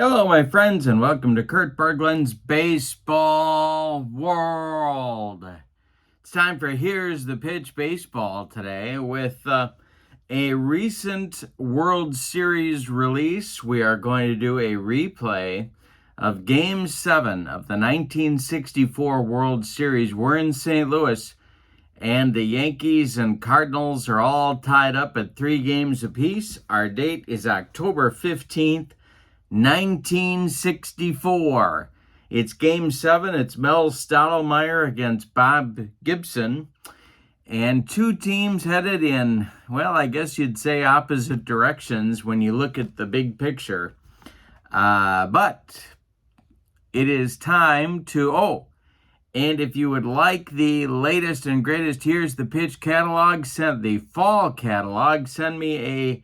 Hello, my friends, and welcome to Kurt Berglund's Baseball World. It's time for Here's the Pitch Baseball today with a recent World Series release. We are going to do a replay of Game 7 of the 1964 World Series. We're in St. Louis, and the Yankees and Cardinals are all tied up at 3 games apiece. Our date is October 15th. 1964. It's Game 7. It's Mel Stottlemyre against Bob Gibson. And two teams headed in, well, I guess you'd say opposite directions when you look at the big picture. But it is time to, and if you would like the latest and greatest Here's the Pitch catalog, the fall catalog, send me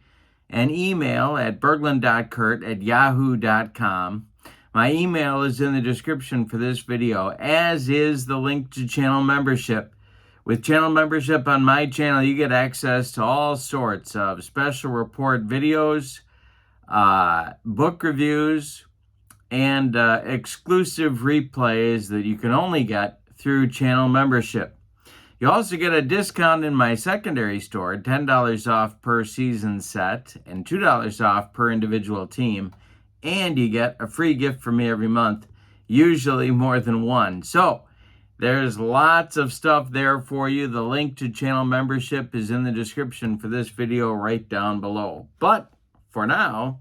an email at berglund.kurt@yahoo.com. My email is in the description for this video, as is the link to channel membership. With channel membership on my channel, you get access to all sorts of special report videos, book reviews, and exclusive replays that you can only get through channel membership. You also get a discount in my secondary store, $10 off per season set and $2 off per individual team. And you get a free gift from me every month, usually more than one. So there's lots of stuff there for you. The link to channel membership is in the description for this video right down below. But for now,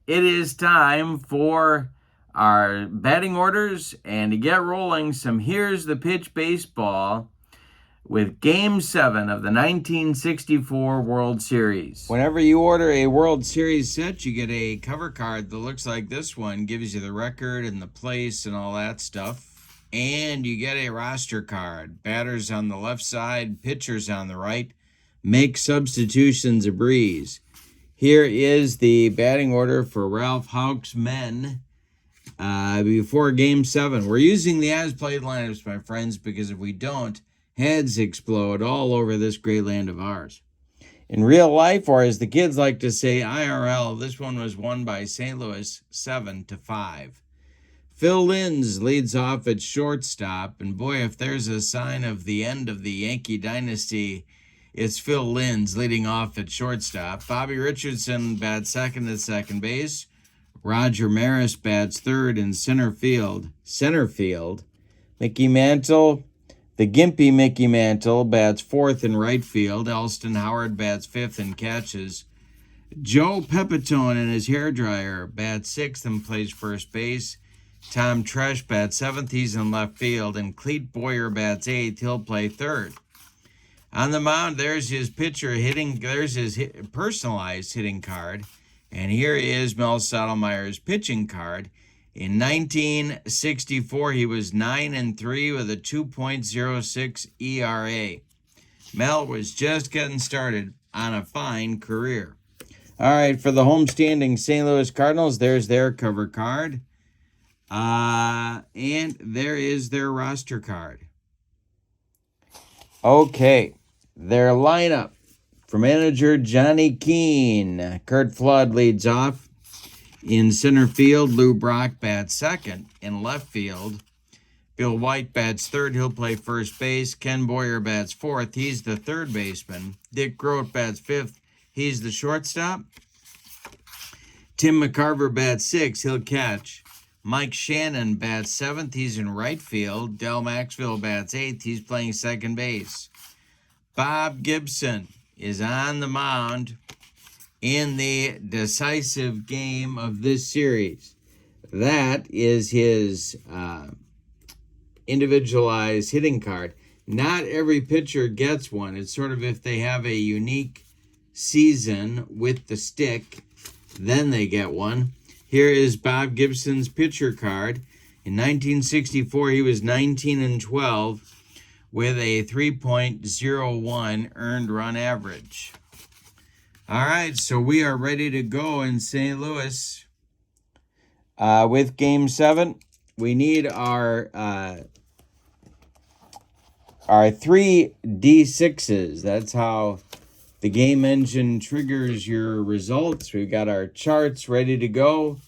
it is time for our batting orders and to get rolling some Here's the Pitch baseball with Game 7 of the 1964 World Series. Whenever you order a World Series set, you get a cover card that looks like this one. Gives you the record and the place and all that stuff. And you get a roster card. Batters on the left side, pitchers on the right. Make substitutions a breeze. Here is the batting order for Ralph Houck's men before Game 7. We're using the as-played lineups, my friends, because if we don't, heads explode all over this great land of ours. In real life, or as the kids like to say, IRL, this one was won by St. Louis 7-5. Phil Linz leads off at shortstop, and boy, if there's a sign of the end of the Yankee dynasty, it's Phil Linz leading off at shortstop. Bobby Richardson bats second at second base. Roger Maris bats third in center field. Mickey Mantle, the gimpy Mickey Mantle, bats fourth in right field. Elston Howard bats fifth and catches. Joe Pepitone in his hairdryer bats sixth and plays first base. Tom Tresh bats seventh, he's in left field. And Clete Boyer bats eighth, he'll play third. On the mound, there's his pitcher hitting, there's his personalized hitting card. And here is Mel Stottlemyre's pitching card. In 1964, he was 9-3 with a 2.06 ERA. Mel was just getting started on a fine career. All right, for the homestanding St. Louis Cardinals, there's their cover card. And there is their roster card. Okay, their lineup. For manager Johnny Keane, Kurt Flood leads off. In center field, Lou Brock bats second. In left field, Bill White bats third. He'll play first base. Ken Boyer bats fourth. He's the third baseman. Dick Groat bats fifth. He's the shortstop. Tim McCarver bats sixth. He'll catch. Mike Shannon bats seventh. He's in right field. Del Maxwell bats eighth. He's playing second base. Bob Gibson is on the mound in the decisive game of this series. That is his individualized hitting card. Not every pitcher gets one. It's sort of if they have a unique season with the stick, then they get one. Here is Bob Gibson's pitcher card. In 1964, he was 19-12 with a 3.01 earned run average. All right, so we are ready to go in St. Louis with Game 7. We need our 3 D6s. That's how the game engine triggers your results. We've got our charts ready to go.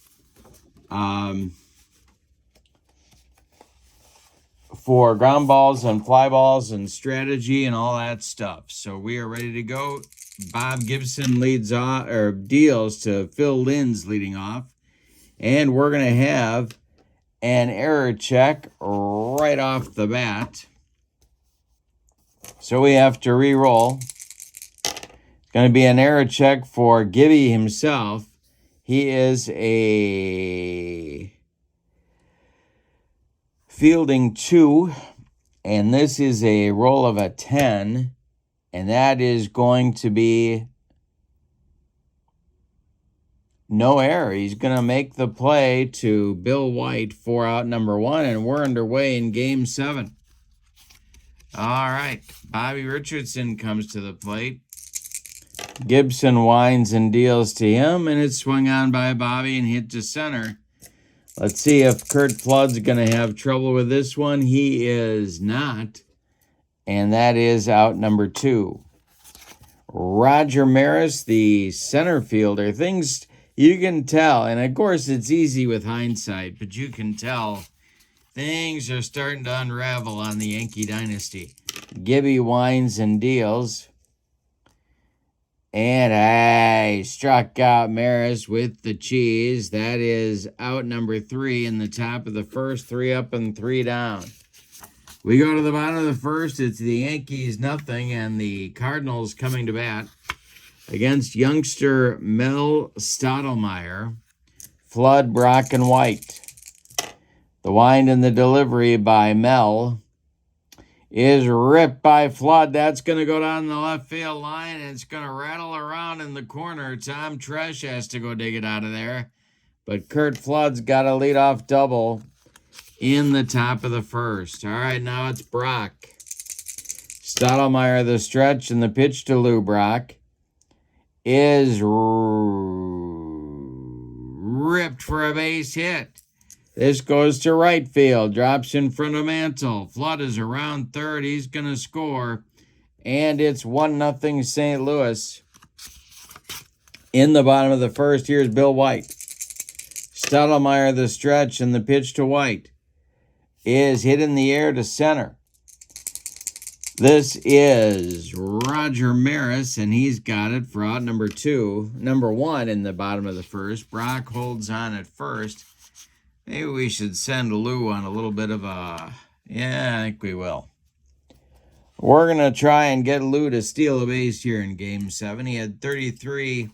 for ground balls and fly balls and strategy and all that stuff. So we are ready to go. Bob Gibson leads off, or deals to Phil Lynn's leading off. And we're going to have an error check right off the bat. So we have to re-roll. It's going to be an error check for Gibby himself. He is a fielding 2, and this is a roll of a 10, and that is going to be no error. He's going to make the play to Bill White for out number 1, and we're underway in Game 7. All right, Bobby Richardson comes to the plate. Gibson winds and deals to him, and it's swung on by Bobby and hit to center. Let's see if Curt Flood's going to have trouble with this one. He is not, and that is out number 2. Roger Maris, the center fielder, things you can tell, and of course it's easy with hindsight, but you can tell things are starting to unravel on the Yankee dynasty. Gibby winds and deals. And I struck out Maris with the cheese. That is out number 3 in the top of the first. 3 up and 3 down. We go to the bottom of the first. It's the Yankees 0 and the Cardinals coming to bat against youngster Mel Stottlemyre, Flood, Brock, and White. The wind and the delivery by Mel is ripped by Flood. That's going to go down the left field line, and it's going to rattle around in the corner. Tom Tresh has to go dig it out of there. But Curt Flood's got a leadoff double in the top of the first. All right, now it's Brock. Stottlemyre, the stretch, and the pitch to Lou Brock is ripped for a base hit. This goes to right field, drops in front of Mantle. Flood is around third. He's going to score, and it's 1-0 St. Louis. In the bottom of the first, here's Bill White. Stottlemyre, the stretch, and the pitch to White is hit in the air to center. This is Roger Maris, and he's got it for out number 1 in the bottom of the first. Brock holds on at first. Maybe we should send Lou on a little bit of a... Yeah, I think we will. We're going to try and get Lou to steal a base here in Game 7. He had 33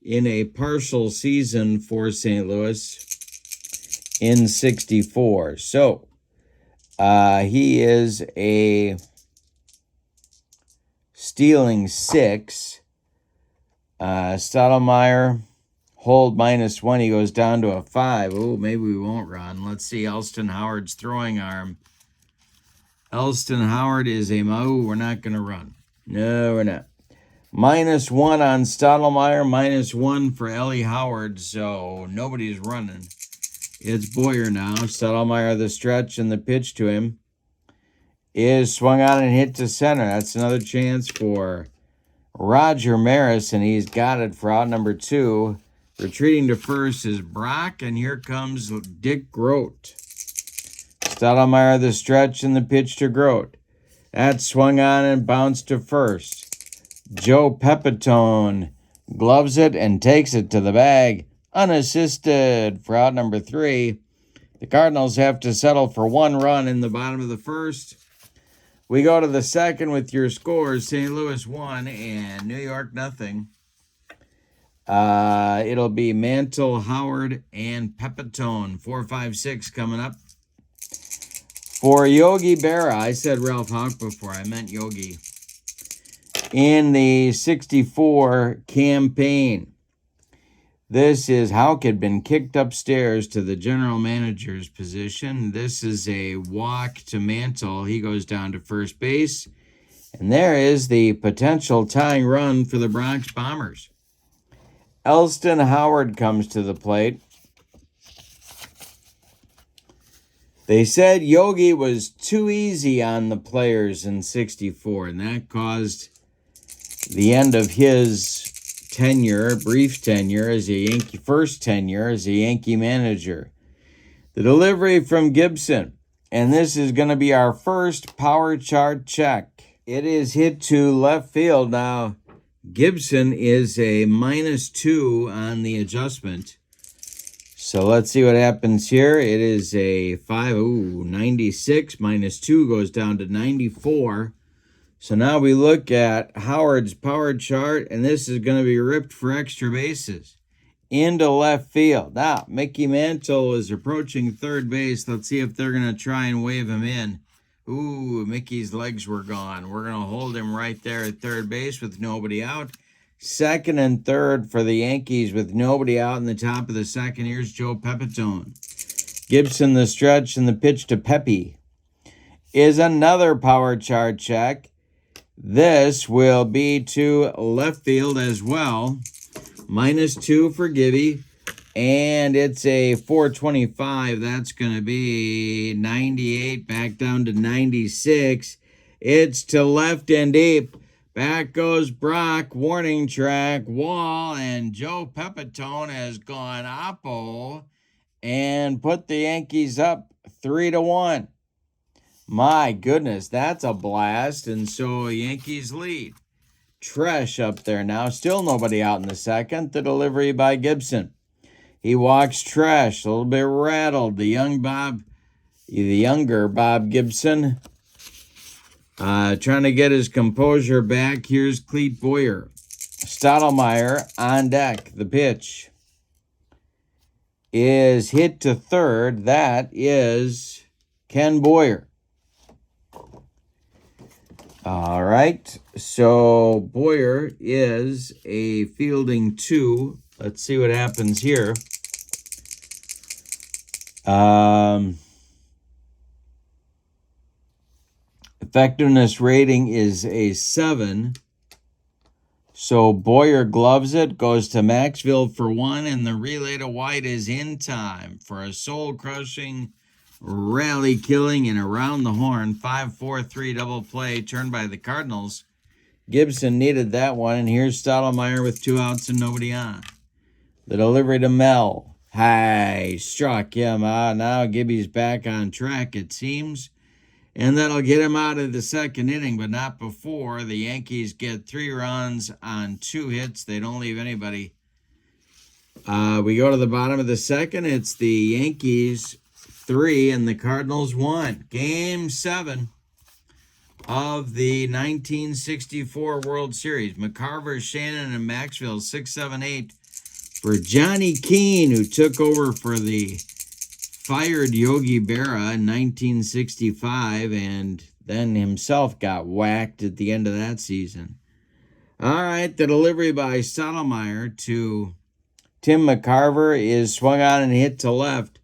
in a partial season for St. Louis in 64. So, he is a stealing 6. Stottlemyre... hold -1, he goes down to a 5. Oh, maybe we won't run. Let's see, Elston Howard's throwing arm. Elston Howard is a... Oh, we're not going to run. No, we're not. -1 on Stottlemyre, -1 for Ellie Howard, so nobody's running. It's Boyer now. Stottlemyre, the stretch, and the pitch to him is swung on and hit to center. That's another chance for Roger Maris, and he's got it for out number 2. Retreating to first is Brock, and here comes Dick Grote. Stottlemyre, the stretch, and the pitch to Grote. That swung on and bounced to first. Joe Pepitone gloves it and takes it to the bag, unassisted for out number 3. The Cardinals have to settle for 1 run in the bottom of the first. We go to the second with your scores. St. Louis 1 and New York 0. It'll be Mantle, Howard, and Pepitone. 4, 5, 6 coming up. For Yogi Berra, I said Ralph Houck before. I meant Yogi. In the 64 campaign. This is Houck had been kicked upstairs to the general manager's position. This is a walk to Mantle. He goes down to first base. And there is the potential tying run for the Bronx Bombers. Elston Howard comes to the plate. They said Yogi was too easy on the players in 64, and that caused the end of his brief tenure as a Yankee, first tenure as a Yankee manager. The delivery from Gibson, and this is going to be our first power chart check. It is hit to left field. Now, Gibson is a -2 on the adjustment. So let's see what happens here. It is a 96. -2 goes down to 94. So now we look at Howard's power chart, and this is going to be ripped for extra bases into left field. Now, Mickey Mantle is approaching third base. Let's see if they're going to try and wave him in. Ooh, Mickey's legs were gone. We're going to hold him right there at third base with nobody out. Second and third for the Yankees with nobody out in the top of the second. Here's Joe Pepitone. Gibson the stretch, and the pitch to Pepe is another power chart check. This will be to left field as well. -2 for Gibby. And it's a 425. That's going to be 98 back down to 96. It's to left and deep. Back goes Brock. Warning track. Wall. And Joe Pepitone has gone oppo and put the Yankees up 3-1. My goodness, that's a blast. And so Yankees lead. Tresh up there now. Still nobody out in the second. The delivery by Gibson. He walks Tresh, a little bit rattled. The younger Bob Gibson, trying to get his composure back. Here's Clete Boyer. Stottlemyre on deck. The pitch is hit to third. That is Ken Boyer. All right, so Boyer is a fielding 2. Let's see what happens here. Effectiveness rating is a 7. So Boyer gloves it, goes to Maxville for 1, and the relay to White is in time for a soul-crushing, rally-killing, and around the horn 5-4-3 double play turned by the Cardinals. Gibson needed that one, and here's Stottlemyre with 2 outs and nobody on. The delivery to Mel. High, struck him out. Now Gibby's back on track, it seems. And that'll get him out of the second inning, but not before. The Yankees get 3 runs on 2 hits. They don't leave anybody. We go to the bottom of the second. It's the Yankees 3 and the Cardinals 1. Game 7 of the 1964 World Series. McCarver, Shannon, and Maxville 6-7-8 for Johnny Keane, who took over for the fired Yogi Berra in 1965 and then himself got whacked at the end of that season. All right, the delivery by Stottlemyre to Tim McCarver is swung on and hit to left.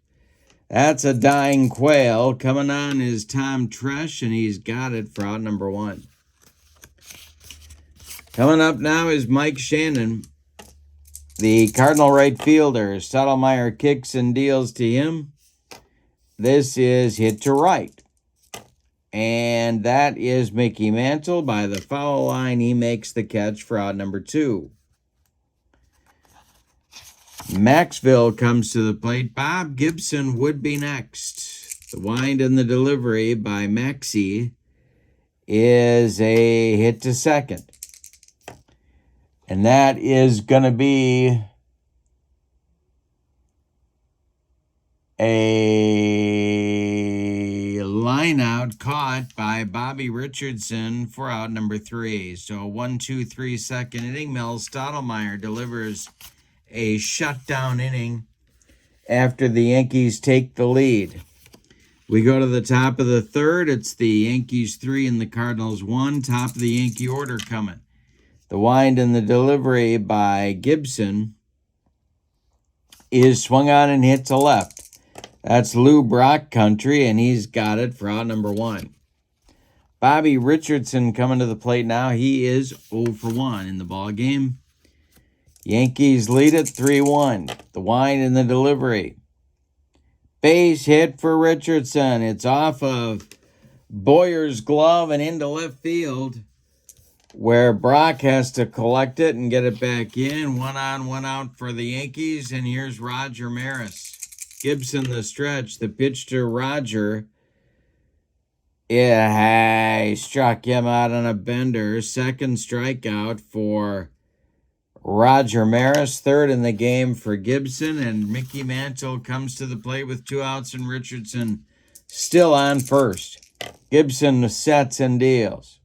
That's a dying quail. Coming on is Tom Tresh, and he's got it for out number 1. Coming up now is Mike Shannon, the Cardinal right fielder. Stottlemyre kicks and deals to him. This is hit to right. And that is Mickey Mantle. By the foul line, he makes the catch for out number 2. Maxville comes to the plate. Bob Gibson would be next. The wind and the delivery by Maxie is a hit to second. And that is going to be a line out caught by Bobby Richardson for out number 3. So 1-2-3 second inning. Mel Stottlemyre delivers a shutdown inning after the Yankees take the lead. We go to the top of the third. It's the Yankees 3 and the Cardinals 1. Top of the Yankee order coming. The wind and the delivery by Gibson is swung on and hit to left. That's Lou Brock country, and he's got it for out number 1. Bobby Richardson coming to the plate now. He is 0 for 1 in the ball game. Yankees lead it 3-1. The wind and the delivery. Base hit for Richardson. It's off of Boyer's glove and into left field. where Brock has to collect it and get it back in. 1 on, 1 out for the Yankees. And here's Roger Maris. Gibson the stretch. The pitch to Roger. Yeah, he struck him out on a bender. Second strikeout for Roger Maris. Third in the game for Gibson. And Mickey Mantle comes to the plate with 2 outs and Richardson still on first. Gibson sets and deals.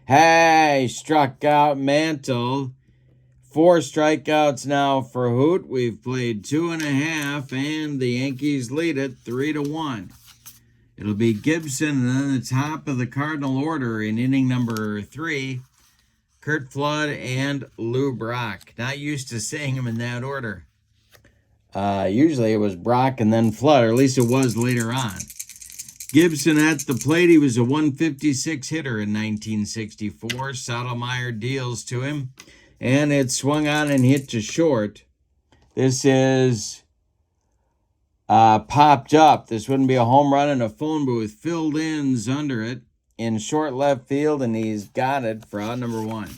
Hey, struck out Mantle. 4 strikeouts now for Hoot. We've played 2.5, and the Yankees lead it 3-1. It'll be Gibson and then the top of the Cardinal order in inning number 3. Curt Flood and Lou Brock. Not used to saying them in that order. Usually it was Brock and then Flood, or at least it was later on. Gibson at the plate. He was a 156 hitter in 1964. Stottlemyre deals to him, and it swung on and hit to short. This is popped up. This wouldn't be a home run in a phone booth. Filled ins under it in short left field, and he's got it for out number 1.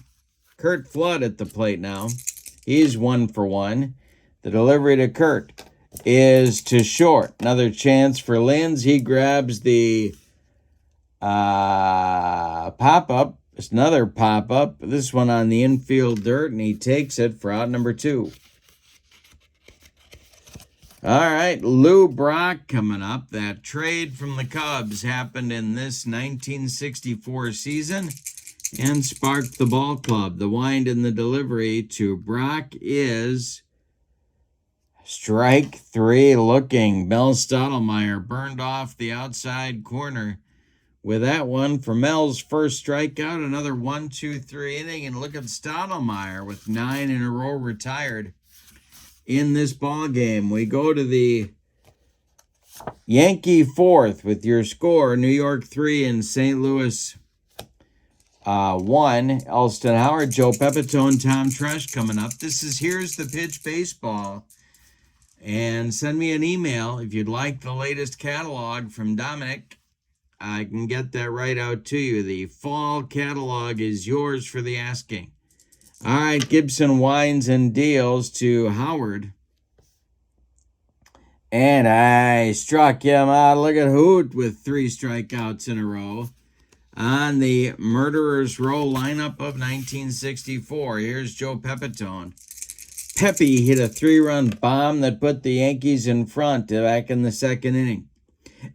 Curt Flood at the plate now. He's 1 for 1. The delivery to Curt is to short. Another chance for Linz. He grabs the pop-up. It's another pop-up. This one on the infield dirt, and he takes it for out number 2. All right, Lou Brock coming up. That trade from the Cubs happened in this 1964 season and sparked the ball club. The wind in the delivery to Brock is strike 3 looking. Mel Stottlemyre burned off the outside corner with that one for Mel's first strikeout. Another 1-2-3 inning, and look at Stottlemyre with 9 in a row retired in this ball game. We go to the Yankee 4th with your score: New York 3 and St. Louis 1. Elston Howard, Joe Pepitone, Tom Tresh coming up. This is Here's the Pitch Baseball. And send me an email if you'd like the latest catalog from Dominic. I can get that right out to you. The fall catalog is yours for the asking. All right, Gibson winds and deals to Howard. And I struck him out. Look at Hoot with 3 strikeouts in a row on the Murderers Row lineup of 1964. Here's Joe Pepitone. Pepe hit a 3-run bomb that put the Yankees in front back in the 2nd inning.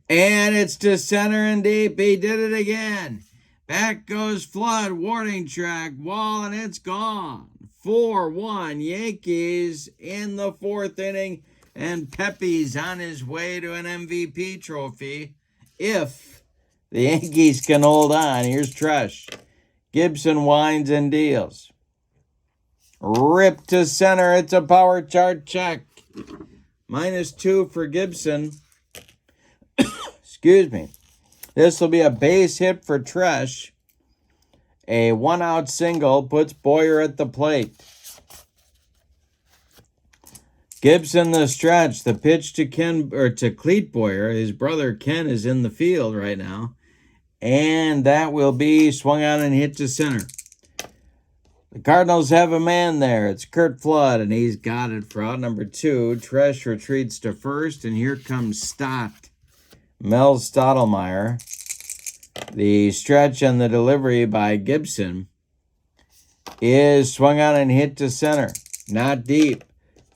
And it's to center and deep. He did it again. Back goes Flood, warning track, wall, and it's gone. 4-1 Yankees in the 4th inning, and Pepe's on his way to an MVP trophy if the Yankees can hold on. Here's Tresh. Gibson winds and deals. Ripped to center. It's a power chart check. -2 for Gibson. Excuse me. This will be a base hit for Tresh. A 1-out single puts Boyer at the plate. Gibson the stretch. The pitch to Clete Boyer. His brother Ken is in the field right now. And that will be swung on and hit to center. The Cardinals have a man there. It's Curt Flood, and he's got it for out number 2. Tresh retreats to first, and here comes Mel Stottlemyre. The stretch and the delivery by Gibson is swung on and hit to center. Not deep.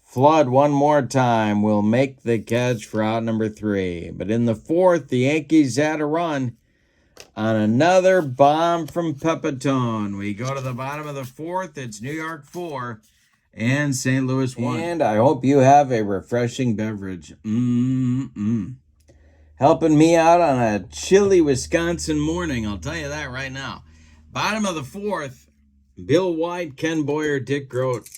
Flood one more time will make the catch for out number 3. But in the 4th, the Yankees had a run on another bomb from Pepitone. We go to the bottom of the 4th. It's New York 4 and St. Louis 1. And I hope you have a refreshing beverage. Helping me out on a chilly Wisconsin morning, I'll tell you that right now. Bottom of the 4th, Bill White, Ken Boyer, Dick Grote.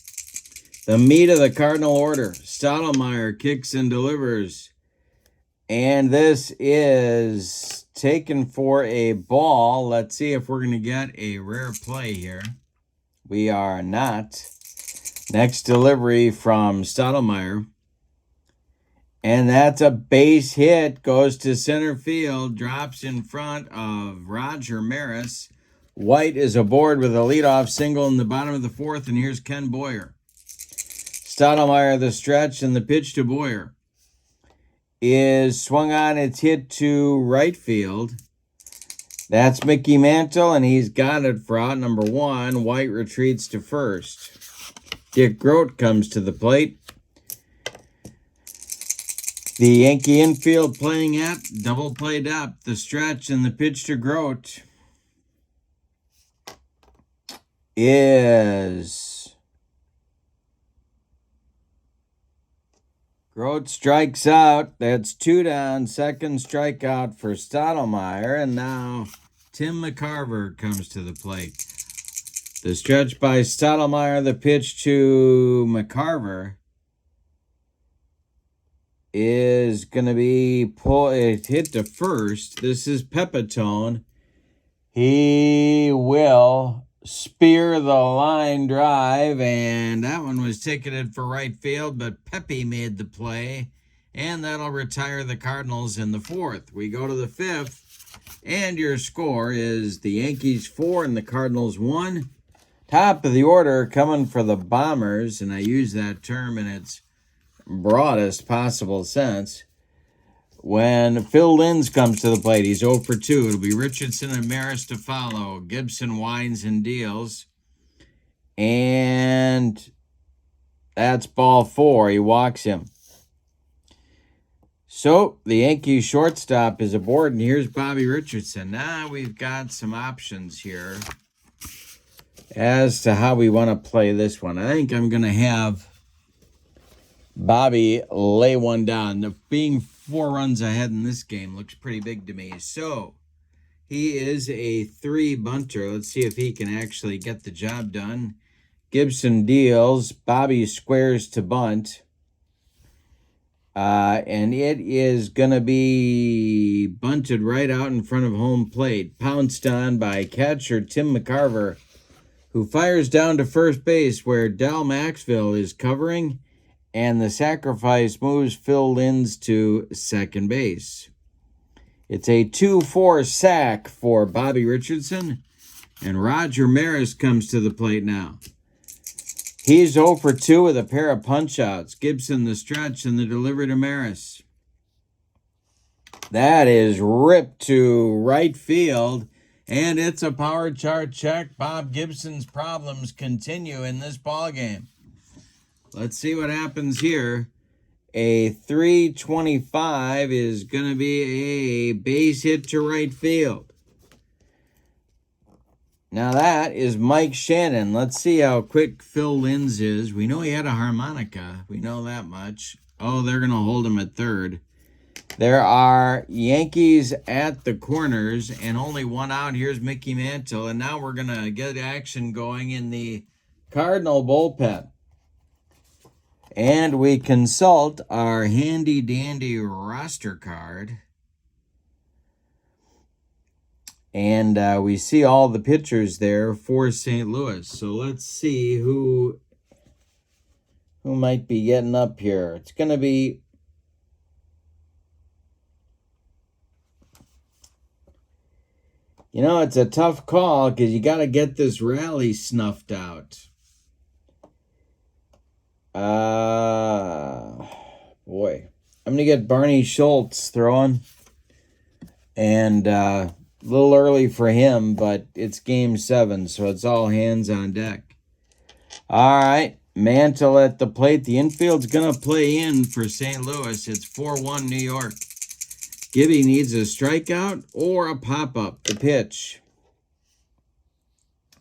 The meat of the Cardinal order. Stottlemyre kicks and delivers. And this is taken for a ball. Let's see if we're going to get a rare play here. We are not. Next delivery from Stottlemyre. And that's a base hit. Goes to center field. Drops in front of Roger Maris. White is aboard with a leadoff single in the bottom of the fourth, and here's Ken Boyer. Stottlemyre, the stretch, and the pitch to Boyer is swung on. It's hit to right field. That's Mickey Mantle, and he's got it for out number one. White retreats to first. Dick Grote comes to the plate. The Yankee infield playing at double play depth. The stretch and the pitch to Grote is... Grote strikes out. That's 2 down. Second strikeout for Stottlemyre. And now Tim McCarver comes to the plate. The stretch by Stottlemyre. The pitch to McCarver is going to be hit to first. This is Pepitone. He will spear the line drive, and that one was ticketed for right field, but Pepe made the play, and that'll retire the Cardinals in the fourth. We go to the fifth, and your score is the Yankees 4 and the Cardinals 1. Top of the order coming for the Bombers, and I use that term in its broadest possible sense. When Phil Linz comes to the plate, he's 0 for 2. It'll be Richardson and Maris to follow. Gibson winds and deals. And that's ball 4. He walks him. So the Yankees shortstop is aboard, and here's Bobby Richardson. Now we've got some options here as to how we want to play this one. I think I'm going to have Bobby lay one down. Being 4 runs ahead in this game looks pretty big to me. So he is a 3 bunter. Let's see if he can actually get the job done. Gibson deals. Bobby squares to bunt. And it is going to be bunted right out in front of home plate. Pounced on by catcher Tim McCarver, who fires down to first base where Del Maxville is covering. And the sacrifice moves Phil Linz to second base. It's a 2-4 sack for Bobby Richardson. And Roger Maris comes to the plate now. He's 0 for 2 with a pair of punch-outs. Gibson the stretch and the delivery to Maris. That is ripped to right field. And it's a power chart check. Bob Gibson's problems continue in this ballgame. Let's see what happens here. A 325 is going to be a base hit to right field. Now that is Mike Shannon. Let's see how quick Phil Linz is. We know he had a harmonica. We know that much. Oh, they're going to hold him at third. There are Yankees at the corners and only one out. Here's Mickey Mantle. And now we're going to get action going in the Cardinal bullpen. And we consult our handy-dandy roster card. And we see all the pitchers there for St. Louis. So let's see who might be getting up here. It's going to be... You know, it's a tough call because you got to get this rally snuffed out. Boy, I'm going to get Barney Schultz throwing. And a little early for him, but it's game 7, so it's all hands on deck. All right, Mantle at the plate. The infield's going to play in for St. Louis. It's 4-1 New York. Gibby needs a strikeout or a pop-up, the pitch.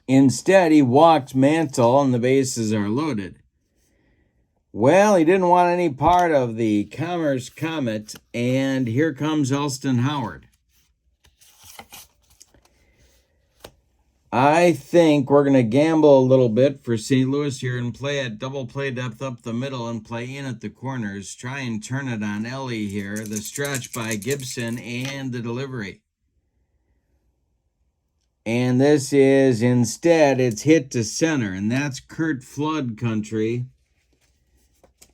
Instead, he walked Mantle, and the bases are loaded. Well, he didn't want any part of the Commerce Comet, and here comes Elston Howard. I think we're going to gamble a little bit for St. Louis here and play at double play depth up the middle and play in at the corners. Try and turn it on Ellie here. The stretch by Gibson and the delivery. And this is, instead, it's hit to center, and that's Kurt Flood country.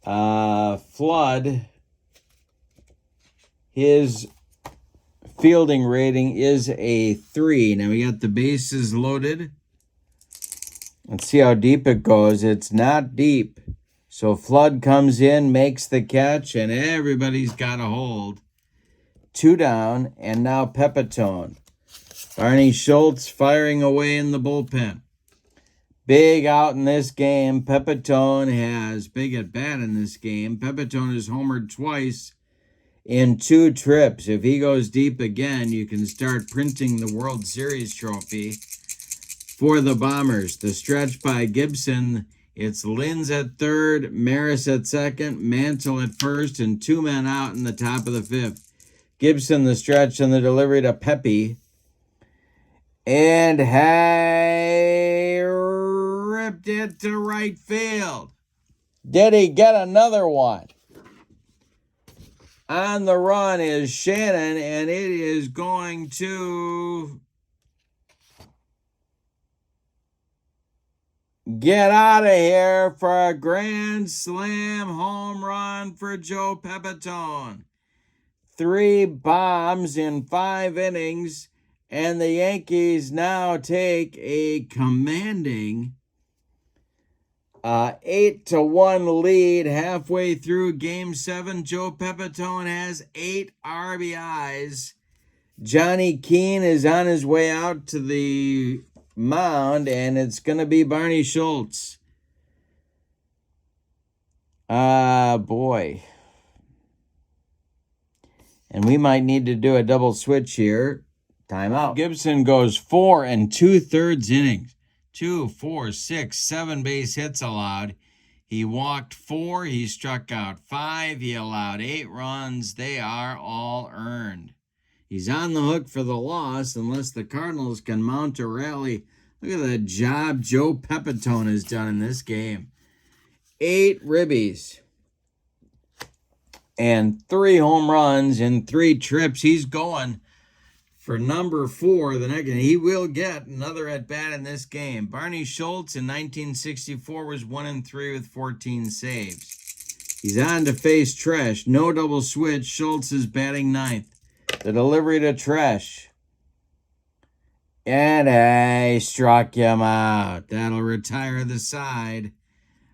Flood, his fielding rating is a 3. Now we got the bases loaded. Let's see how deep it goes. It's not deep. So Flood comes in, makes the catch, and everybody's got a hold. 2 down, and now Pepitone. Barney Schultz firing away in the bullpen. Big out in this game. Pepitone has big at bat in this game. Pepitone has homered twice in 2 trips. If he goes deep again, you can start printing the World Series trophy for the Bombers. The stretch by Gibson, it's Linz at third, Maris at second, Mantle at first, and 2 men out in the top of the 5th. Gibson the stretch and the delivery to Pepe. And he ripped it to right field. Did he get another one? On the run is Shannon, and it is going to get out of here for a grand slam home run for Joe Pepitone. 3 bombs in 5 innings, and the Yankees now take a commanding 8-1 lead halfway through Game 7. Joe Pepitone has 8 RBIs. Johnny Keane is on his way out to the mound, and it's going to be Barney Schultz. Boy. And we might need to do a double switch here. Timeout. Gibson goes 4 2/3 innings. 2, 4, 6, 7 base hits allowed. He walked 4. He struck out 5. He allowed 8 runs. They are all earned. He's on the hook for the loss unless the Cardinals can mount a rally. Look at the job Joe Pepitone has done in this game. 8 ribbies and 3 home runs in 3 trips. He's going for number 4 the next. He will get another at bat in this game. Barney Schultz in 1964 was 1-3 with 14 saves. He's on to face Tresh. No double switch. Schultz is batting 9th. The delivery to Tresh. And he struck him out. That'll retire the side.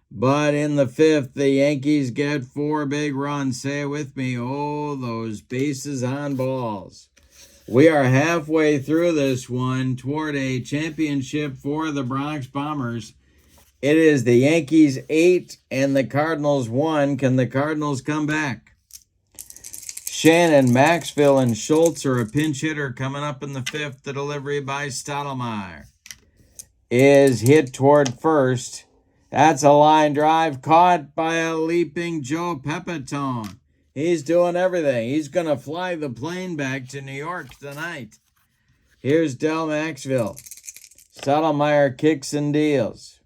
But in the 5th, the Yankees get 4 big runs. Say it with me. Oh, those bases on balls. We are halfway through this one toward a championship for the Bronx Bombers. It is the Yankees 8 and the Cardinals 1. Can the Cardinals come back? Shannon, Maxville, and Schultz are a pinch hitter coming up in the 5th. The delivery by Stottlemyre is hit toward first. That's a line drive caught by a leaping Joe Pepitone. He's doing everything. He's going to fly the plane back to New York tonight. Here's Del Maxville. Stottlemyre kicks and deals.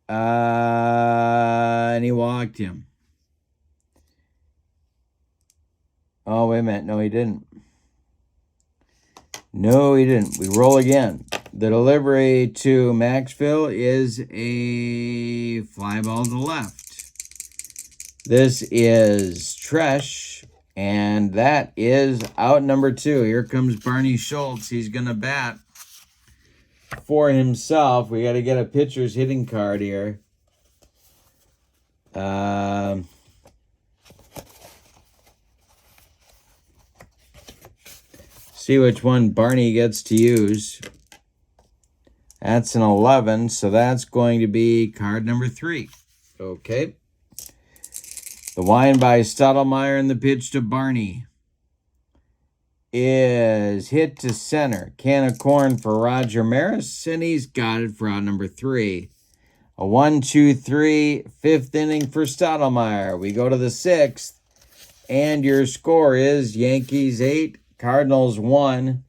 And he walked him. Oh, wait a minute. No, he didn't. No, he didn't. We roll again. The delivery to Maxville is a fly ball to the left. This is Tresh, and that is out number 2. Here comes Barney Schultz. He's going to bat for himself. We got to get a pitcher's hitting card here. See which one Barney gets to use. That's an 11, so that's going to be card number 3. Okay. The wind by Stottlemyre and the pitch to Barney is hit to center. Can of corn for Roger Maris, and he's got it for out number 3. A 1-2-3, 5th inning for Stottlemyre. We go to the 6th, and your score is Yankees 8, Cardinals 1.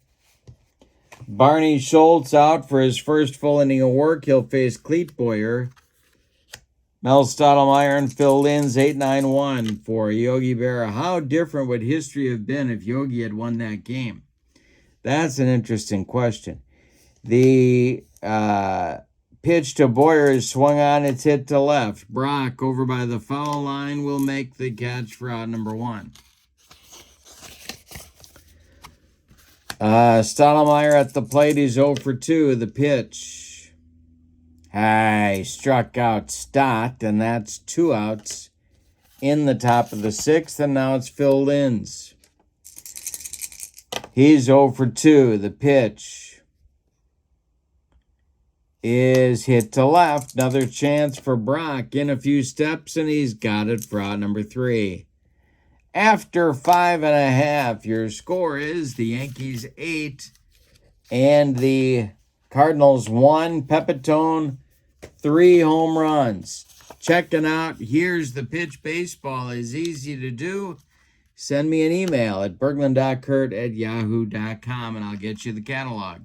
Barney Schultz out for his first full inning of work. He'll face Cleet Boyer. Mel Stottlemyre and Phil Linz, 8-9-1 for Yogi Berra. How different would history have been if Yogi had won that game? That's an interesting question. The pitch to Boyer is swung on. It's hit to left. Brock over by the foul line will make the catch for out number 1. Stottlemyre at the plate. He's 0 for 2. The pitch. He struck out Stott, and that's 2 outs in the top of the 6th, and now it's Phil Linz. He's 0 for 2. The pitch is hit to left. Another chance for Brock in a few steps, and he's got it for out number 3. After 5.5, your score is the Yankees 8 and the Cardinals 1. Pepitone, 3 home runs. Checking out Here's the Pitch Baseball is easy to do. Send me an email at berglund.kurt@yahoo.com and I'll get you the catalog.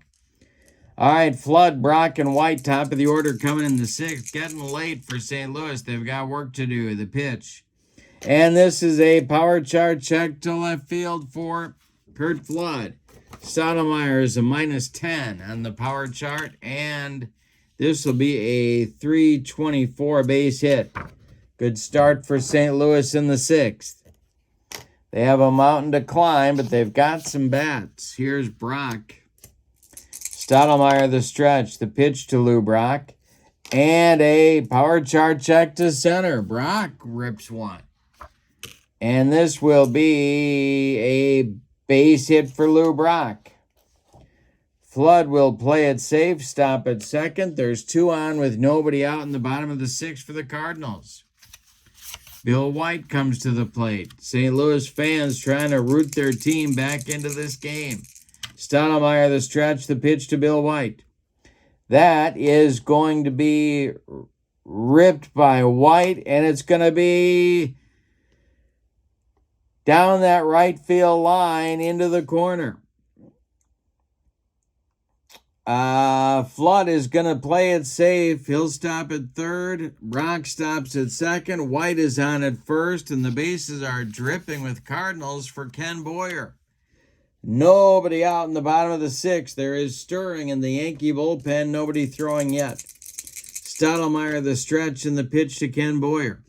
All right, Flood, Brock, and White, top of the order coming in the 6th. Getting late for St. Louis. They've got work to do. The pitch. And this is a power chart check to left field for Kurt Flood. Stottlemyre is a -10 on the power chart, and this will be a 324 base hit. Good start for St. Louis in the 6th. They have a mountain to climb, but they've got some bats. Here's Brock. Stottlemyre the stretch, the pitch to Lou Brock, and a power chart check to center. Brock rips one. And this will be a base hit for Lou Brock. Flood will play it safe, stop at second. There's 2 on with nobody out in the bottom of the 6th for the Cardinals. Bill White comes to the plate. St. Louis fans trying to root their team back into this game. Stottlemyre the stretch, the pitch to Bill White. That is going to be ripped by White, and it's going to be down that right field line into the corner. Flood is going to play it safe. He'll stop at third. Brock stops at second. White is on at first, and the bases are dripping with Cardinals for Ken Boyer. Nobody out in the bottom of the 6th. There is stirring in the Yankee bullpen. Nobody throwing yet. Stottlemyre the stretch, and the pitch to Ken Boyer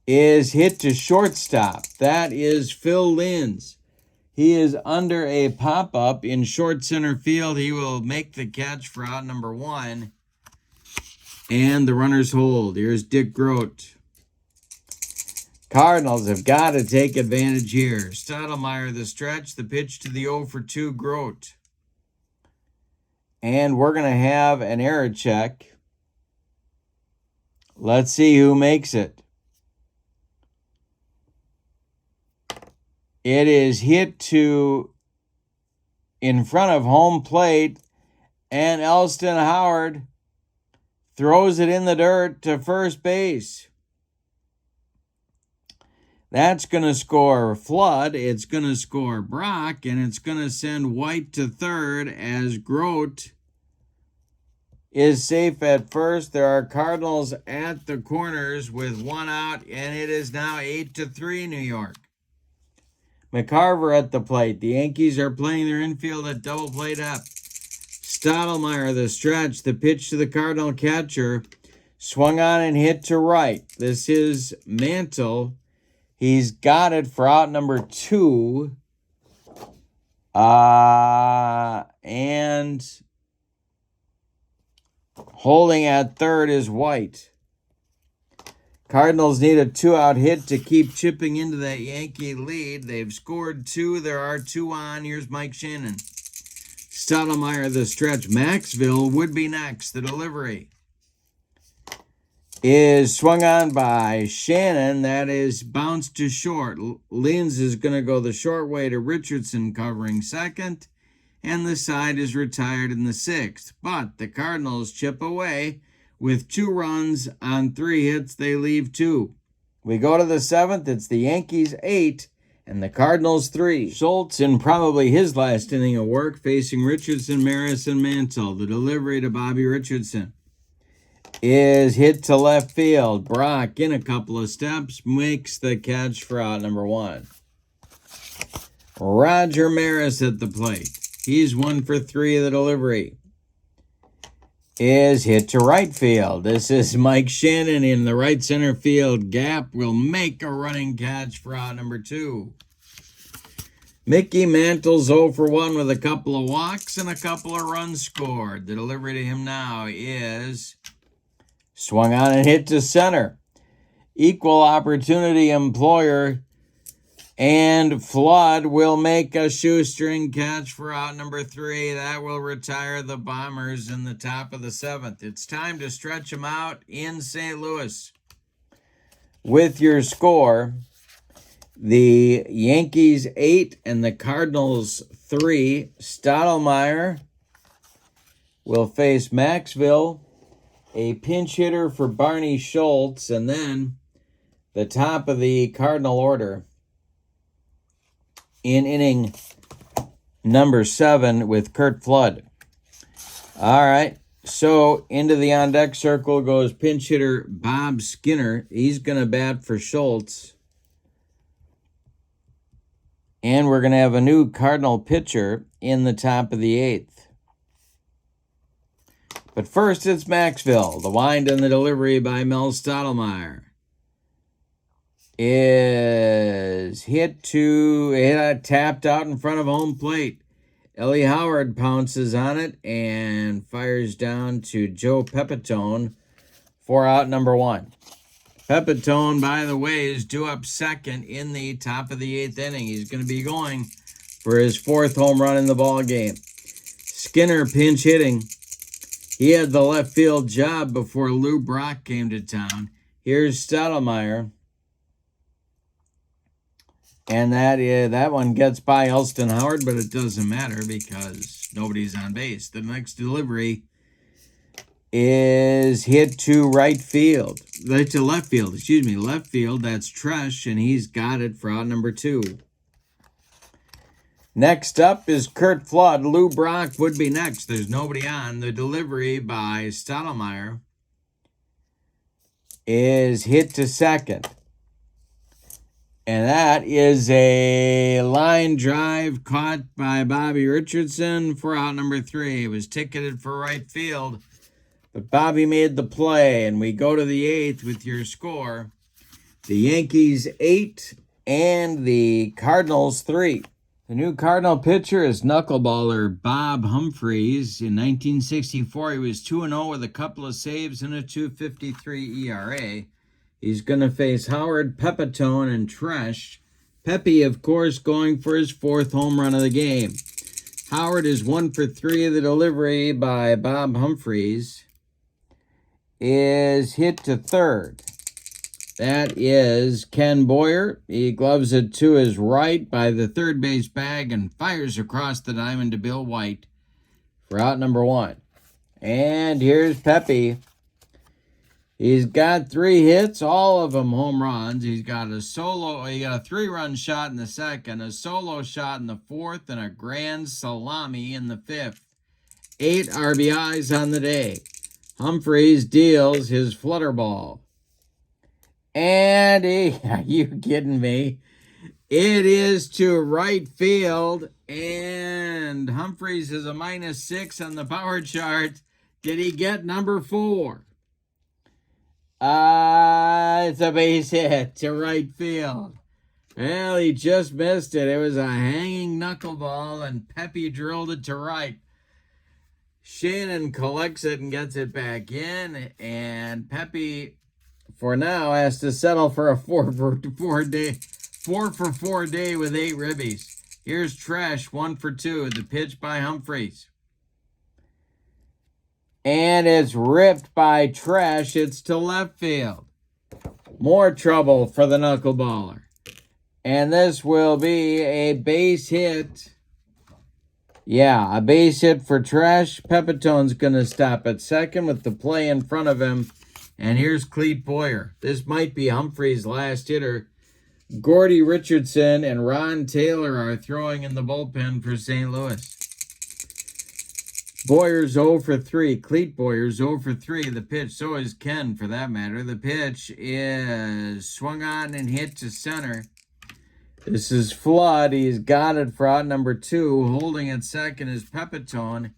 is hit to shortstop. That is Phil Linz. He is under a pop-up in short center field. He will make the catch for out number 1. And the runners hold. Here's Dick Grote. Cardinals have got to take advantage here. Stottlemyre the stretch, the pitch to the 0 for 2 Grote. And we're going to have an error check. Let's see who makes it. It is hit to in front of home plate, and Elston Howard throws it in the dirt to first base. That's going to score Flood, it's going to score Brock, and it's going to send White to third as Grote is safe at first. There are Cardinals at the corners with 1 out, and it is now 8-3 New York. McCarver at the plate. The Yankees are playing their infield at double play depth. Stottlemyre the stretch, the pitch to the Cardinal catcher. Swung on and hit to right. This is Mantle. He's got it for out number 2. And holding at third is White. Cardinals need a 2-out hit to keep chipping into that Yankee lead. They've scored 2. There are 2 on. Here's Mike Shannon. Stottlemyre the stretch. Maxville would be next. The delivery is swung on by Shannon. That is bounced to short. Linz is going to go the short way to Richardson covering second. And the side is retired in the 6th. But the Cardinals chip away. With 2 runs on 3 hits, they leave 2. We go to the 7th. It's the Yankees 8 and the Cardinals 3. Schultz in probably his last inning of work facing Richardson, Maris, and Mantle. The delivery to Bobby Richardson is hit to left field. Brock in a couple of steps makes the catch for out number 1. Roger Maris at the plate. He's 1 for 3 of the delivery. Is hit to right field. This is Mike Shannon in the right center field gap. Will make a running catch for out number 2. Mickey Mantle's 0 for 1 with a couple of walks and a couple of runs scored. The delivery to him now is swung on and hit to center. Equal opportunity employer and Flood will make a shoestring catch for out number 3. That will retire the Bombers in the top of the 7th. It's time to stretch them out in St. Louis. With your score, the Yankees 8 and the Cardinals 3. Stottlemyre will face Maxville, a pinch hitter for Barney Schultz, and then the top of the Cardinal order in inning number 7 with Curt Flood. All right, so into the on-deck circle goes pinch hitter Bob Skinner. He's going to bat for Schultz. And we're going to have a new Cardinal pitcher in the top of the 8th. But first, it's Maxville. The wind and the delivery by Mel Stottlemyre is tapped out in front of home plate. Ellie Howard pounces on it and fires down to Joe Pepitone for out number 1. Pepitone, by the way, is due up second in the top of the 8th inning. He's going to be going for his 4th home run in the ball game. Skinner pinch hitting. He had the left field job before Lou Brock came to town. Here's Stottlemyre. And that one gets by Elston Howard, but it doesn't matter because nobody's on base. The next delivery is hit to left field. Left field. That's Tresh, and he's got it for out number 2. Next up is Curt Flood. Lou Brock would be next. There's nobody on. The delivery by Stottlemyre is hit to second. And that is a line drive caught by Bobby Richardson for out number 3. It was ticketed for right field, but Bobby made the play, and we go to the 8th with your score. The Yankees 8 and the Cardinals 3. The new Cardinal pitcher is knuckleballer Bob Humphreys. In 1964, he was 2-0 with a couple of saves and a .253 ERA. He's going to face Howard, Pepitone, and Tresh. Pepe, of course, going for his 4th home run of the game. Howard is 1 for 3 of the delivery by Bob Humphreys is hit to third. That is Ken Boyer. He gloves it to his right by the third base bag and fires across the diamond to Bill White for out number 1. And here's Pepe. He's got 3 hits, all of them home runs. He got a 3-run shot in the 2nd, a solo shot in the 4th, and a grand salami in the 5th. 8 RBIs on the day. Humphreys deals his flutter ball. And are you kidding me? It is to right field, and Humphreys is a -6 on the power chart. Did he get number 4? It's a base hit to right field. Well, he just missed it. It was a hanging knuckleball, and Pepe drilled it to right. Shannon collects it and gets it back in, and Pepe, for now, has to settle for a 4 for 4 day with 8 ribbies. Here's Tresh, 1 for 2. The pitch by Humphreys. And it's ripped by Tresh. It's to left field. More trouble for the knuckleballer. And this will be a base hit. Yeah, a base hit for Tresh. Pepitone's going to stop at second with the play in front of him. And here's Clete Boyer. This might be Humphreys' last hitter. Gordy Richardson and Ron Taylor are throwing in the bullpen for St. Louis. Boyer's 0 for 3. Clete Boyer's 0 for 3. The pitch, so is Ken for that matter. The pitch is swung on and hit to center. This is Flood. He's got it for out number 2. Holding at second is Pepitone.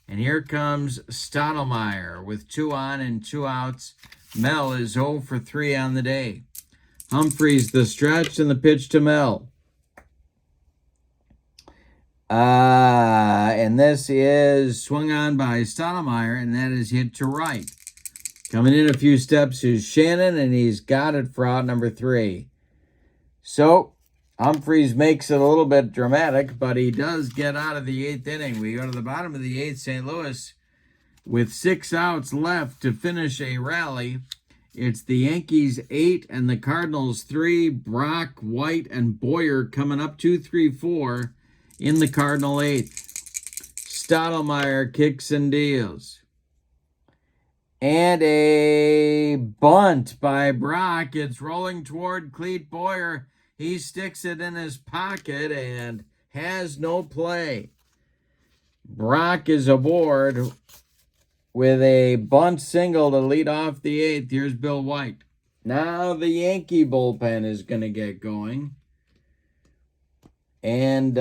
And here comes Stottlemyre with 2 on and 2 outs. Mel is 0 for 3 on the day. Humphreys the stretch and the pitch to Mel. And this is swung on by Stottlemyre, and that is hit to right. Coming in a few steps is Shannon, and he's got it for out number 3. So Humphreys makes it a little bit dramatic, but he does get out of the 8th inning. We go to the bottom of the 8th, St. Louis, with 6 outs left to finish a rally. It's the Yankees 8 and the Cardinals 3. Brock, White, and Boyer coming up 2, 3, 4 in the Cardinal 8th. Stottlemyre kicks and deals. And a bunt by Brock. It's rolling toward Clete Boyer. He sticks it in his pocket and has no play. Brock is aboard with a bunt single to lead off the 8th. Here's Bill White. Now the Yankee bullpen is going to get going. And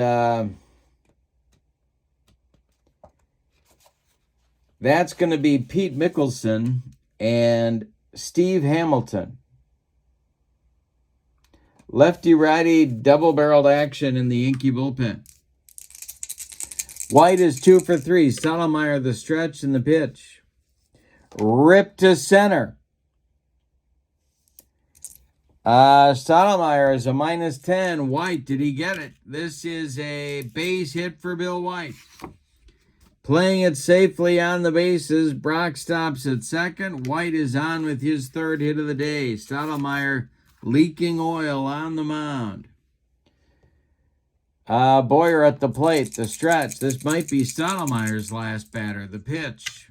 that's going to be Pete Mickelson and Steve Hamilton. Lefty-righty double-barreled action in the Yankee bullpen. White is 2 for 3. Stottlemyre the stretch and the pitch. Ripped to center. Stottlemyre is a -10. White, did he get it? This is a base hit for Bill White. Playing it safely on the bases. Brock stops at second. White is on with his 3rd hit of the day. Stottlemyre leaking oil on the mound. Boyer at the plate, the stretch. This might be Stottlemyre's last batter. The pitch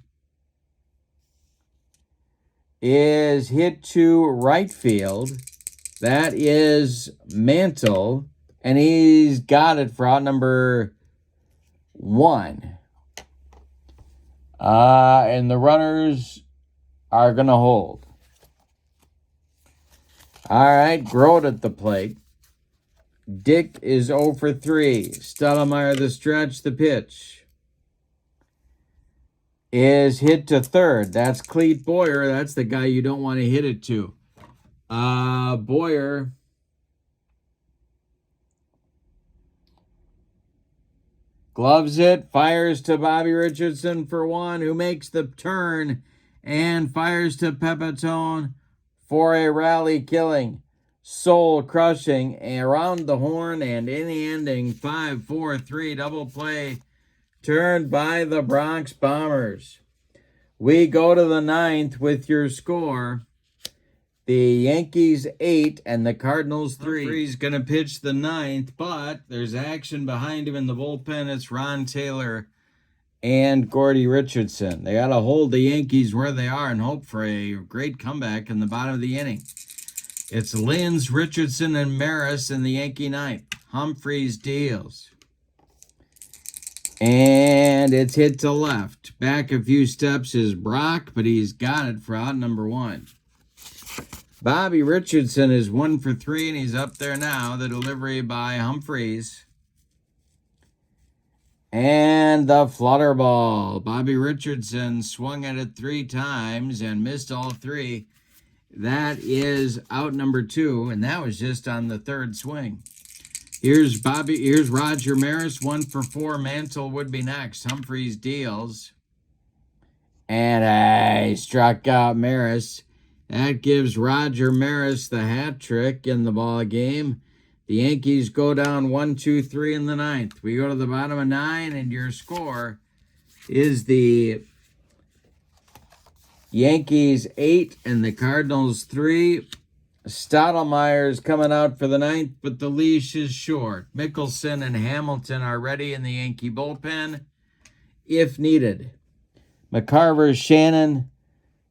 is hit to right field. That is Mantle, and he's got it for out number 1. And the runners are going to hold. All right, Grote at the plate. Dick is 0 for 3. Stottlemyre the stretch, the pitch is hit to 3rd. That's Clete Boyer. That's the guy you don't want to hit it to. Boyer gloves it, fires to Bobby Richardson for 1, who makes the turn and fires to Pepitone for a rally killing, soul crushing around the horn and in the ending 5-4-3 double play turned by the Bronx Bombers. We go to the 9th with your score. The Yankees 8 and the Cardinals 3. Humphrey's going to pitch the 9th, but there's action behind him in the bullpen. It's Ron Taylor and Gordy Richardson. They got to hold the Yankees where they are and hope for a great comeback in the bottom of the inning. It's Linz, Richardson, and Maris in the Yankee 9th. Humphreys deals. And it's hit to left. Back a few steps is Brock, but he's got it for out number 1. Bobby Richardson is 1 for 3, and he's up there now. The delivery by Humphreys. And the flutter ball. Bobby Richardson swung at it 3 times and missed all 3. That is out number 2, and that was just on the 3rd swing. Here's Roger Maris, 1 for 4. Mantle would be next. Humphreys deals. And he struck out Maris. That gives Roger Maris the hat trick in the ball game. The Yankees go down 1-2-3 in the 9th. We go to the bottom of 9, and your score is the Yankees 8 and the Cardinals 3. Stottlemyre's coming out for the 9th, but the leash is short. Mickelson and Hamilton are ready in the Yankee bullpen if needed. McCarver, Shannon,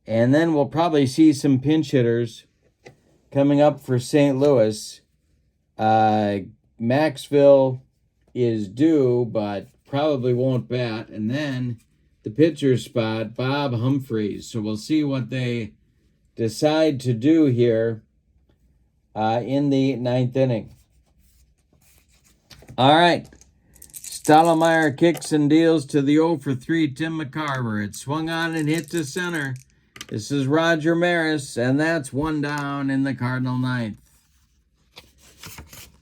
and then we'll probably see some pinch hitters coming up for St. Louis. Maxville is due, but probably won't bat. And then the pitcher spot, Bob Humphreys. So we'll see what they decide to do here in the 9th inning. All right. Stottlemyre kicks and deals to the 0 for 3 Tim McCarver. It swung on and hit to center. This is Roger Maris, and that's 1 down in the Cardinal 9th.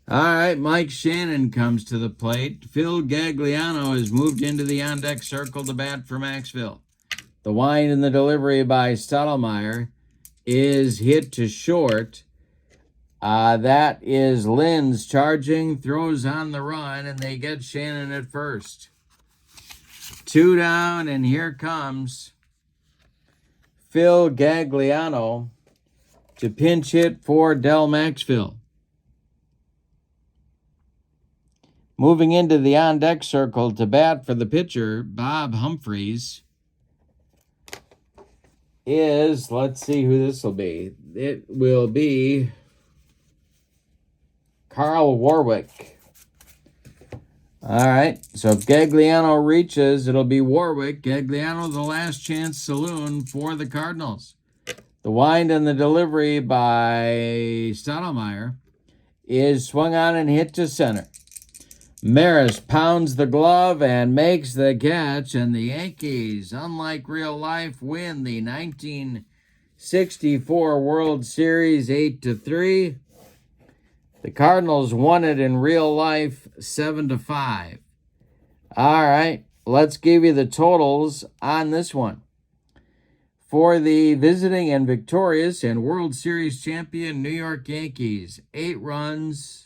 All right, Mike Shannon comes to the plate. Phil Gagliano has moved into the on-deck circle to bat for Maxville. The wind and the delivery by Stottlemyre is hit to short. That is Linz charging, throws on the run, and they get Shannon at first. 2 down, and here comes Phil Gagliano to pinch hit for Del Maxville. Moving into the on-deck circle to bat for the pitcher, Bob Humphreys, is, let's see who this will be. It will be Carl Warwick. All right, so if Gagliano reaches, it'll be Warwick. Gagliano, the last chance saloon for the Cardinals. The wind and the delivery by Stottlemyre is swung on and hit to center. Maris pounds the glove and makes the catch, and the Yankees, unlike real life, win the 1964 World Series 8-3. The Cardinals won it in real life 7-5. All right, let's give you the totals on this one. For the visiting and victorious and World Series champion New York Yankees, 8 runs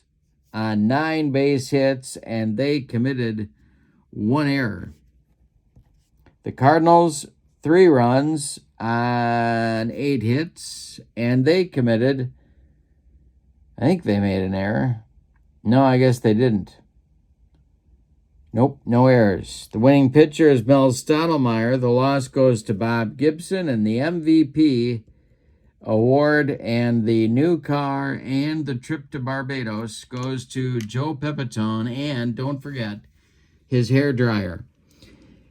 on 9 base hits, and they committed 1 error. The Cardinals, 3 runs on 8 hits, and they committed, I think they made an error. No, I guess they didn't. Nope, no errors. The winning pitcher is Mel Stottlemyre. The loss goes to Bob Gibson, and the MVP award and the new car and the trip to Barbados goes to Joe Pepitone, and don't forget his hair dryer.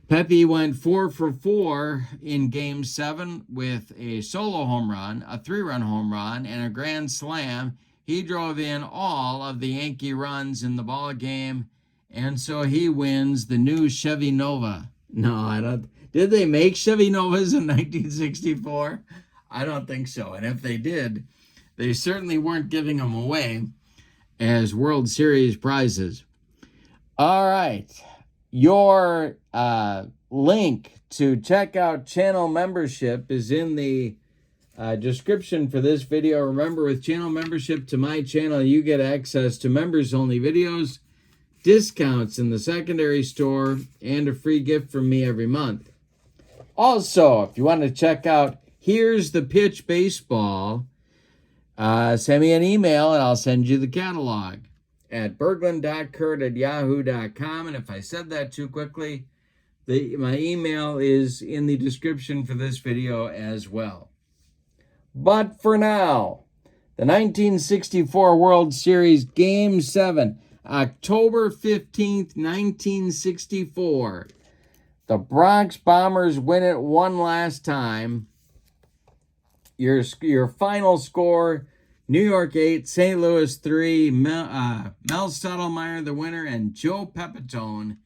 Pepe went 4 for 4 in Game 7 with a solo home run, a 3-run home run, and a grand slam. He drove in all of the Yankee runs in the ball game, and so he wins the new Chevy Nova. No, I don't. Did they make Chevy Novas in 1964? I don't think so. And if they did, they certainly weren't giving them away as World Series prizes. All right. Your link to check out channel membership is in the description for this video. Remember, with channel membership to my channel, you get access to members-only videos, discounts in the secondary store, and a free gift from me every month. Also, if you want to check out Here's the Pitch Baseball, send me an email and I'll send you the catalog at berglund.kurt@yahoo.com. And if I said that too quickly, my email is in the description for this video as well. But for now, the 1964 World Series Game 7, October 15th, 1964. The Bronx Bombers win it one last time. Your final score, New York 8, St. Louis 3, Mel Stottlemyre the winner, and Joe Pepitone,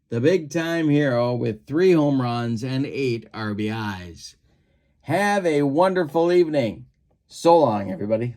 the big-time hero, with 3 home runs and 8 RBIs. Have a wonderful evening. So long, everybody.